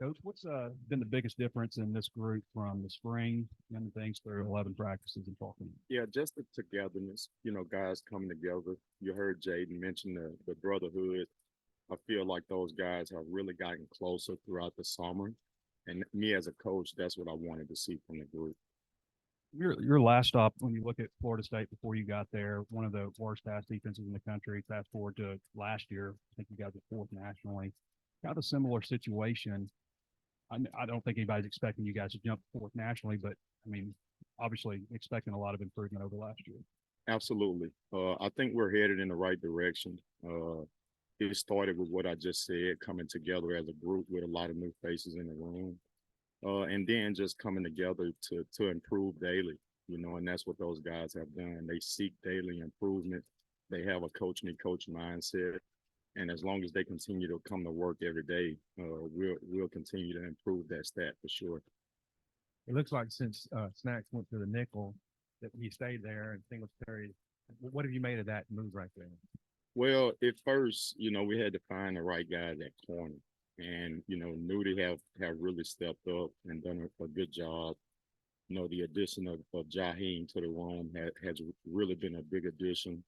Coach, what's been the biggest difference in this group from the spring and things through 11 practices and talking? Yeah, just the togetherness, guys coming together. You heard Jaden mention the brotherhood. I feel like those guys have really gotten closer throughout the summer. And me as a coach, that's what I wanted to see from the group. Your last stop when you look at Florida State before you got there, one of the worst pass defenses in the country. Fast forward to last year, I think you guys were fourth nationally. Kind of a similar situation. I don't think anybody's expecting you guys to jump fourth nationally, but I mean, obviously expecting a lot of improvement over last year. Absolutely. I think we're headed in the right direction. It started with what I just said, coming together as a group with a lot of new faces in the room. And then just coming together to improve daily, and that's what those guys have done. They seek daily improvement. They have a coach me coach mindset, and as long as they continue to come to work every day, we'll continue to improve that stat for sure. It looks like since Snacks went to the nickel that he stayed there and Singletary. What have you made of that move right there? Well, at first, we had to find the right guy at that corner. And, Nudie have really stepped up and done a good job. The addition of Jaheim to the room has really been a big addition.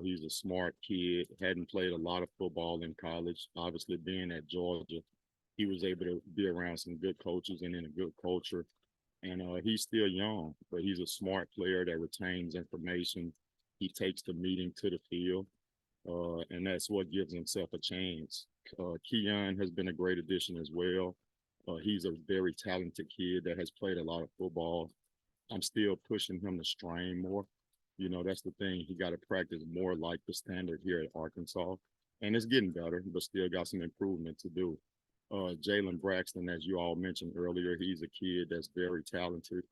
He's a smart kid, hadn't played a lot of football in college. Obviously, being at Georgia, he was able to be around some good coaches and in a good culture. And he's still young, but he's a smart player that retains information. He takes the meeting to the field, and that's what gives himself a chance. Keon has been a great addition as well. He's a very talented kid that has played a lot of football. I'm still pushing him to strain more. That's the thing. He got to practice more like the standard here at Arkansas. And it's getting better, but still got some improvement to do. Jalen Braxton, as you all mentioned earlier, he's a kid that's very talented.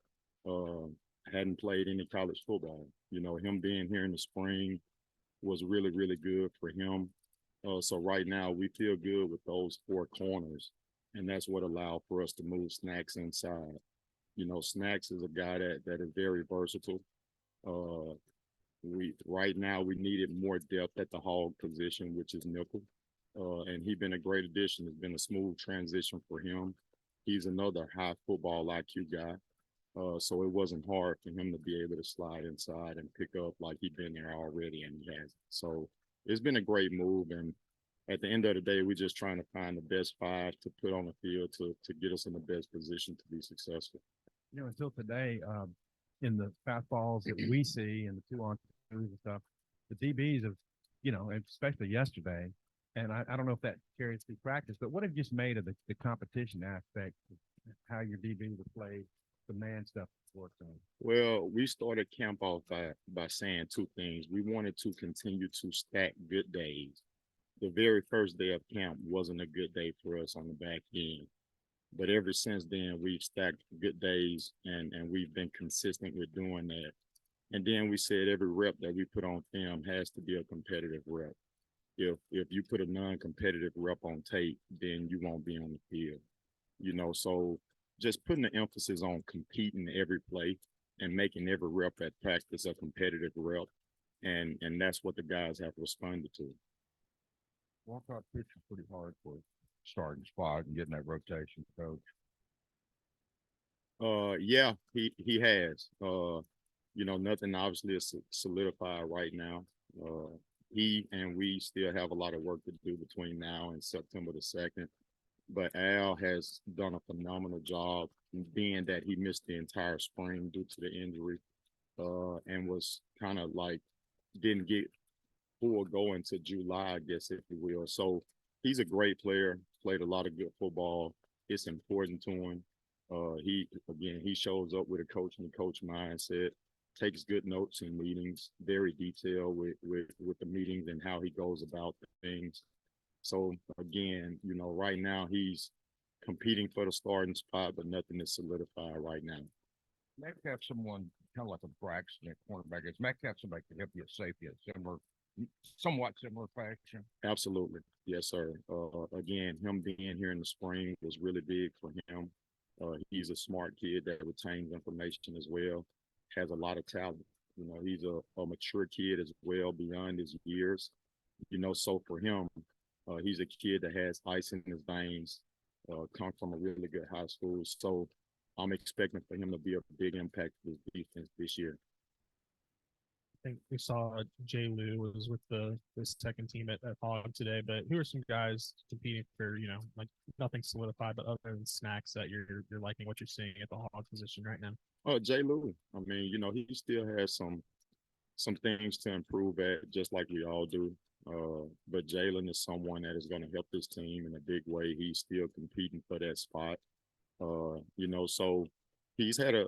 Uh, hadn't played any college football. Him being here in the spring was really, really good for him. So right now we feel good with those four corners, and that's what allowed for us to move Snacks inside. Snacks is a guy that is very versatile. Uh, we right now we needed more depth at the hog position, which is nickel. And he's been a great addition. It's been a smooth transition for him. He's another high football IQ guy. So it wasn't hard for him to be able to slide inside and pick up like he'd been there already, and he has. So it's been a great move. And at the end of the day, we're just trying to find the best five to put on the field to get us in the best position to be successful. Until today, in the fastballs that we see and the two-on twos and stuff, the DBs have, and especially yesterday, and I don't know if that carries through practice, but what have you just made of the competition aspect, of how your DB would play the man stuff works on? Well, we started camp off by saying two things. We wanted to continue to stack good days. The very first day of camp wasn't a good day for us on the back end. But ever since then, we've stacked good days and we've been consistent with doing that. And then we said every rep that we put on film has to be a competitive rep. If you put a non-competitive rep on tape, then you won't be on the field. So just putting the emphasis on competing every play and making every rep at practice a competitive rep. And that's what the guys have responded to. Walcott pitching pretty hard for starting spot and getting that rotation, coach. Yeah, he has. Nothing obviously is solidified right now. He and we still have a lot of work to do between now and September the 2nd. But Al has done a phenomenal job, being that he missed the entire spring due to the injury, and was kind of like didn't get full go into July, I guess, if you will. So he's a great player, played a lot of good football. It's important to him. He shows up with a coach mindset, takes good notes in meetings, very detailed with the meetings and how he goes about the things. So again, right now he's competing for the starting spot, but nothing is solidified right now. Metcalf, someone kind of like a Braxton at cornerback. Is Metcalf somebody can help you at safety at somewhat similar fashion? Absolutely. Yes, sir. Again, him being here in the spring was really big for him. He's a smart kid that retains information as well, has a lot of talent. He's a mature kid as well beyond his years. So for him, he's a kid that has ice in his veins. come from a really good high school. So I'm expecting for him to be a big impact to this defense this year. I think we saw Jay Lou was with the second team at Hog today, but who are some guys competing for, like nothing solidified, but other than Snacks that you're liking what you're seeing at the Hog position right now? Oh, Jay Lou. I mean, he still has some things to improve at, just like we all do. But Jalen is someone that is going to help this team in a big way. He's still competing for that spot. So he's had a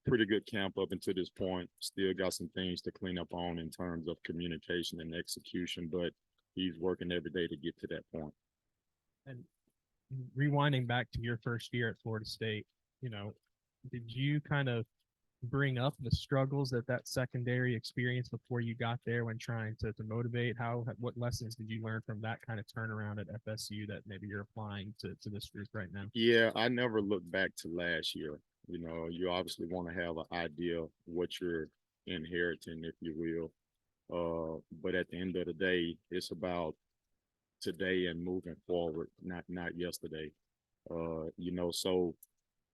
pretty good camp up until this point. Still got some things to clean up on in terms of communication and execution, but he's working every day to get to that point. And rewinding back to your first year at Florida State, did you kind of bring up the struggles that secondary experience before you got there when trying to motivate? What lessons did you learn from that kind of turnaround at FSU that maybe you're applying to this group right now? Yeah, I never looked back to last year. You obviously want to have an idea of what you're inheriting, if you will. But at the end of the day, it's about today and moving forward, not yesterday. So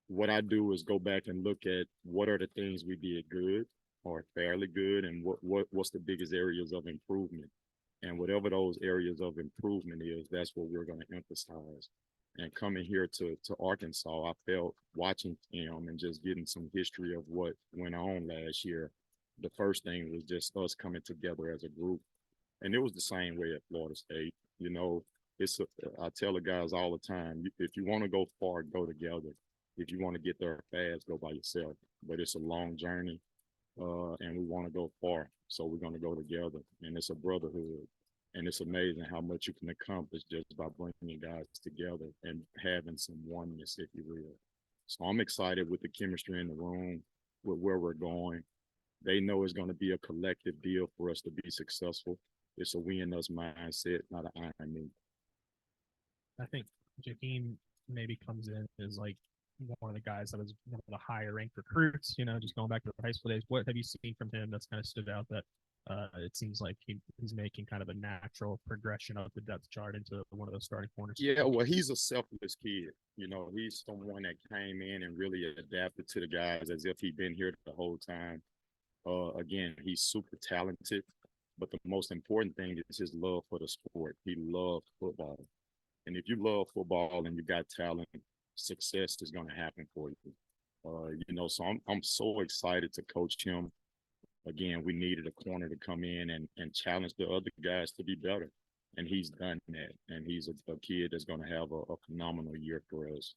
what I do is go back and look at what are the things we did good or fairly good, and what's the biggest areas of improvement. And whatever those areas of improvement is, that's what we're going to emphasize. And coming here to Arkansas, I felt watching film and just getting some history of what went on last year. The first thing was just us coming together as a group. And it was the same way at Florida State. I tell the guys all the time, if you want to go far, go together. If you want to get there fast, go by yourself. But it's a long journey, and we want to go far. So we're going to go together. And it's a brotherhood. And it's amazing how much you can accomplish just by bringing guys together and having some oneness, if you will. So I'm excited with the chemistry in the room, with where we're going. They know it's going to be a collective deal for us to be successful. It's a we and us mindset, not an I and me. I think Jaheim maybe comes in as like one of the guys that was one of the higher ranked recruits, just going back to the high school days. What have you seen from him that's kind of stood out that it seems like he's making kind of a natural progression of the depth chart into one of those starting corners? Yeah, well, he's a selfless kid. He's someone that came in and really adapted to the guys as if he'd been here the whole time. Again, he's super talented, but the most important thing is his love for the sport. He loved football. And if you love football and you got talent, success is going to happen for you. So I'm so excited to coach him. Again, we needed a corner to come in and challenge the other guys to be better. And he's done that. And he's a kid that's going to have a phenomenal year for us.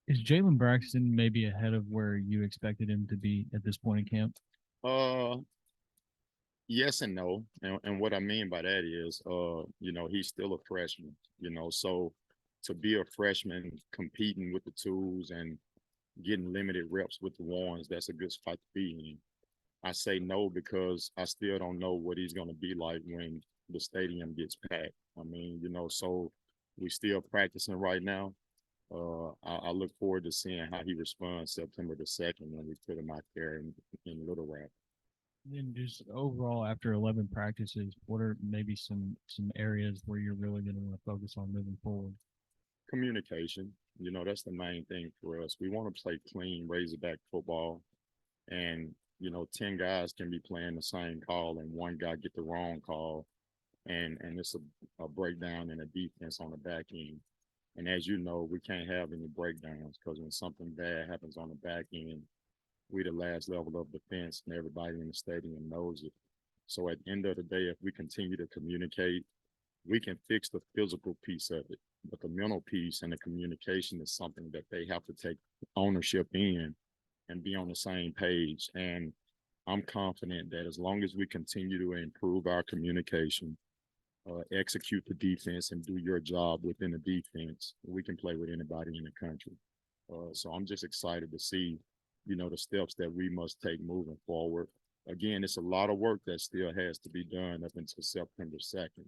Is Jalen Braxton maybe ahead of where you expected him to be at this point in camp? Yes and no. And what I mean by that is, he's still a freshman, so to be a freshman competing with the twos and getting limited reps with the ones, that's a good spot to be in. I say no because I still don't know what he's going to be like when the stadium gets packed. I mean, so we still practicing right now. I look forward to seeing how he responds September the 2nd when we put him out there in Little Rock. Then just overall, after 11 practices, what are maybe some areas where you're really going to want to focus on moving forward? Communication, that's the main thing for us. We want to play clean Razorback football, and 10 guys can be playing the same call and one guy get the wrong call, and it's a breakdown in a defense on the back end. And as you know, we can't have any breakdowns because when something bad happens on the back end, we're the last level of defense, and everybody in the stadium knows it. So at the end of the day, if we continue to communicate, we can fix the physical piece of it. But the mental piece and the communication is something that they have to take ownership in and be on the same page. And I'm confident that as long as we continue to improve our communication, execute the defense, and do your job within the defense, we can play with anybody in the country. So I'm just excited to see, the steps that we must take moving forward. Again, it's a lot of work that still has to be done up until September 2nd.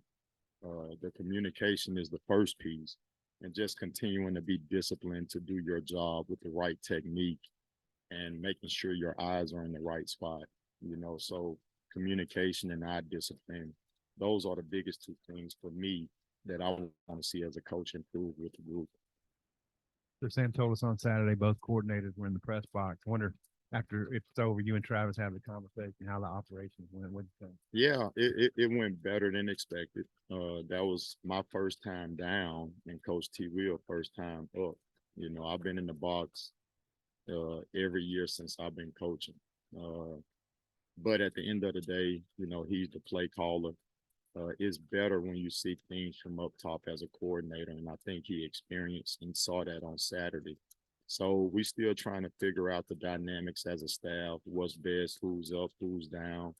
The communication is the first piece, and just continuing to be disciplined to do your job with the right technique and making sure your eyes are in the right spot, so communication and eye discipline, those are the biggest two things for me that I want to see as a coach improve with the group. So Sam told us on Saturday, both coordinators were in the press box. Wonder after if it's over, you and Travis have the conversation, how the operations went. What you think? Yeah, it went better than expected. That was my first time down and Coach T. Will first time up. You know, I've been in the box every year since I've been coaching. But at the end of the day, you know, he's the play caller. It's better when you see things from up top as a coordinator, and I think he experienced and saw that on Saturday. So we still trying to figure out the dynamics as a staff, what's best, who's up, who's down.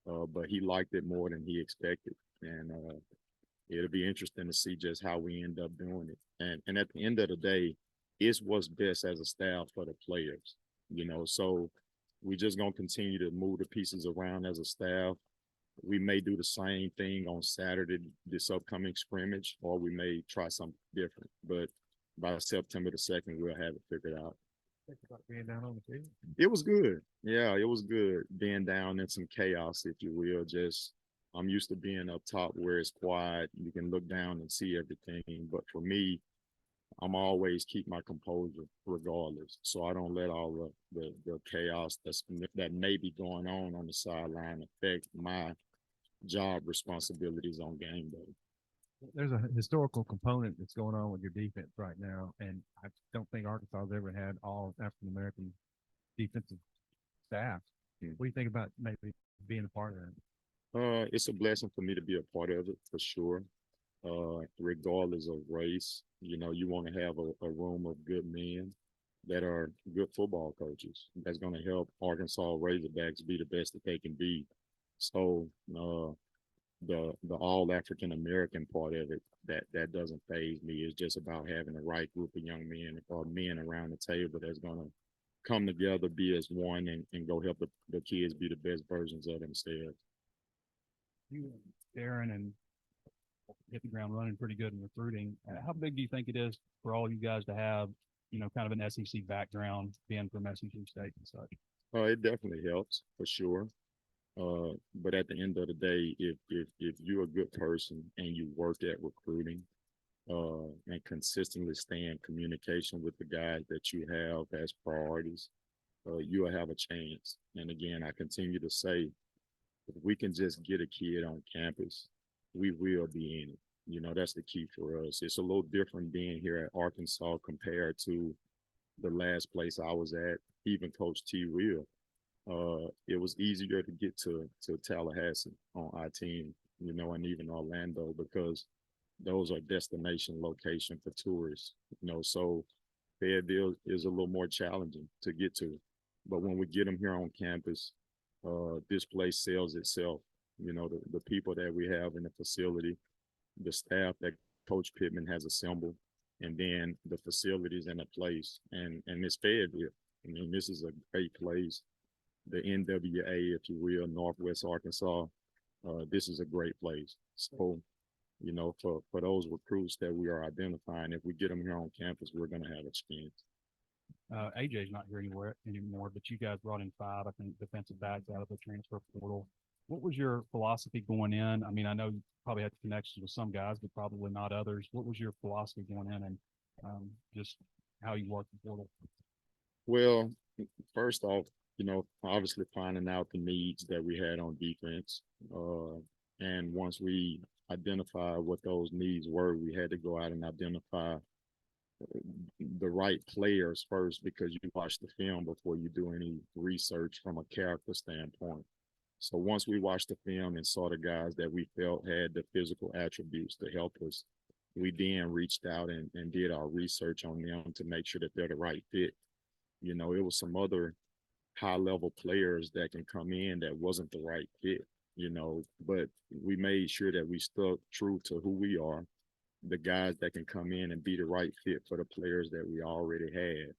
But he liked it more than he expected, and it'll be interesting to see just how we end up doing it. And at the end of the day, it's what's best as a staff for the players, you know. So we just gonna continue to move the pieces around as a staff. We may do the same thing on Saturday, this upcoming scrimmage, or we may try something different. But by September the 2nd, we'll have it figured out. Think about being down on the field. It was good. Yeah, it was good being down in some chaos, if you will. Just I'm used to being up top where it's quiet. You can look down and see everything. But for me, I'm always keep my composure regardless. So I don't let all the chaos that may be going on the sideline affect my job responsibilities on game day. There's a historical component that's going on with your defense right now, and I don't think Arkansas has ever had all African American defensive staff. What do you think about maybe being a part of that? It's a blessing for me to be a part of it for sure. Regardless of race, you know, you want to have a room of good men that are good football coaches. That's going to help Arkansas Razorbacks be the best that they can be. So the all African American part of it, that doesn't faze me. It's just about having the right group of young men or men around the table that's going to come together, be as one, and go help the kids be the best versions of themselves. You, Darren, and hit the ground running pretty good in recruiting. How big do you think it is for all you guys to have, you know, kind of an SEC background, being from SEC State and such? It definitely helps for sure. But at the end of the day, if you're a good person and you work at recruiting, and consistently stay in communication with the guys that you have as priorities, you'll have a chance. And again, I continue to say, if we can just get a kid on campus, we will be in it. You know, that's the key for us. It's a little different being here at Arkansas compared to the last place I was at, even Coach T. Will. It was easier to get to Tallahassee on I-10, you know, and even Orlando, because those are destination location for tourists, you know. So Fayetteville is a little more challenging to get to. But when we get them here on campus, this place sells itself. You know, the people that we have in the facility, the staff that Coach Pittman has assembled, and then the facilities and the place. And it's Fayetteville. I mean, this is a great place. The NWA, if you will, Northwest Arkansas, this is a great place. So, you know, for those recruits that we are identifying, if we get them here on campus, we're going to have a chance. AJ's not here anymore, but you guys brought in 5, I think, defensive backs out of the transfer portal. What was your philosophy going in? I mean, I know you probably had connections with some guys, but probably not others. What was your philosophy going in, and just how you worked the portal? Well, first off, you know, obviously finding out the needs that we had on defense. And once we identified what those needs were, we had to go out and identify the right players first, because you watch the film before you do any research from a character standpoint. So once we watched the film and saw the guys that we felt had the physical attributes to help us, we then reached out and did our research on them to make sure that they're the right fit. You know, it was some other high-level players that can come in that wasn't the right fit, you know, but we made sure that we stuck true to who we are, the guys that can come in and be the right fit for the players that we already had.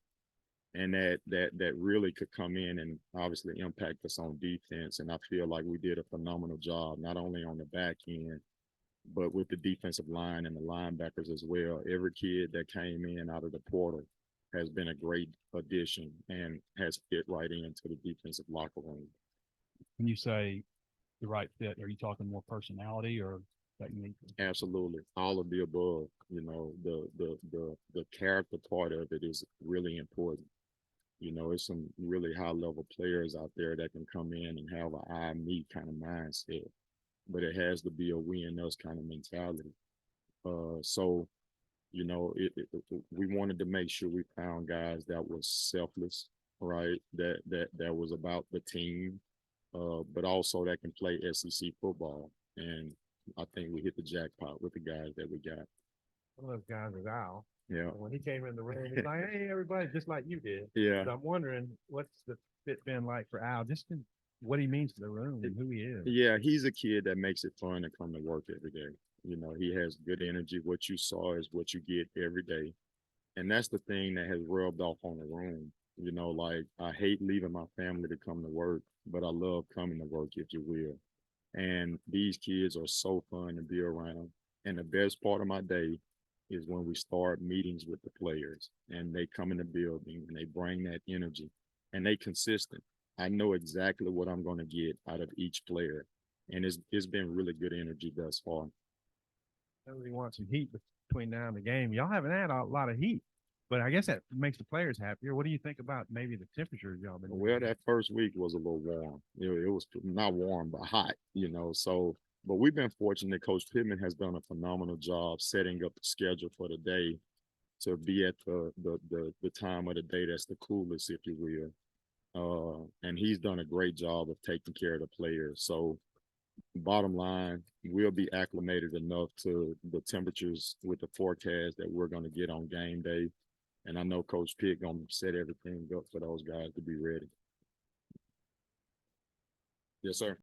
And that really could come in and obviously impact us on defense. And I feel like we did a phenomenal job, not only on the back end, but with the defensive line and the linebackers as well. Every kid that came in out of the portal has been a great addition and has fit right into the defensive locker room. When you say the right fit, are you talking more personality or that you need? Absolutely. All of the above, you know, the character part of it is really important. You know, it's some really high level players out there that can come in and have an I, me kind of mindset, but it has to be a we and us kind of mentality. So, you know, we wanted to make sure we found guys that was selfless, right? That was about the team, but also that can play SEC football. And I think we hit the jackpot with the guys that we got. One of those guys is Al. Yeah, And when he came in the room, he's like, "Hey, everybody," just like you did. yeah. So I'm wondering what's the fit been like for Al, just in what he means to the room and who he is. Yeah, he's a kid that makes it fun to come to work every day. You know, he has good energy. What you saw is what you get every day. And that's the thing that has rubbed off on the room. You know, like I hate leaving my family to come to work, but I love coming to work, if you will. And these kids are so fun to be around. And the best part of my day is when we start meetings with the players and they come in the building and they bring that energy and they consistent. I know exactly what I'm going to get out of each player. And it's been really good energy thus far. Everybody wants some heat between now and the game. Y'all haven't had a lot of heat, but I guess that makes the players happier. What do you think about maybe the temperatures y'all been? Well, that first week was a little warm. It was not warm, but hot, you know. So, but we've been fortunate. Coach Pittman has done a phenomenal job setting up the schedule for the day to be at the time of the day that's the coolest, if you will. And he's done a great job of taking care of the players. So, bottom line, we'll be acclimated enough to the temperatures with the forecast that we're going to get on game day. And I know Coach Pitt going to set everything up for those guys to be ready. Yes, sir.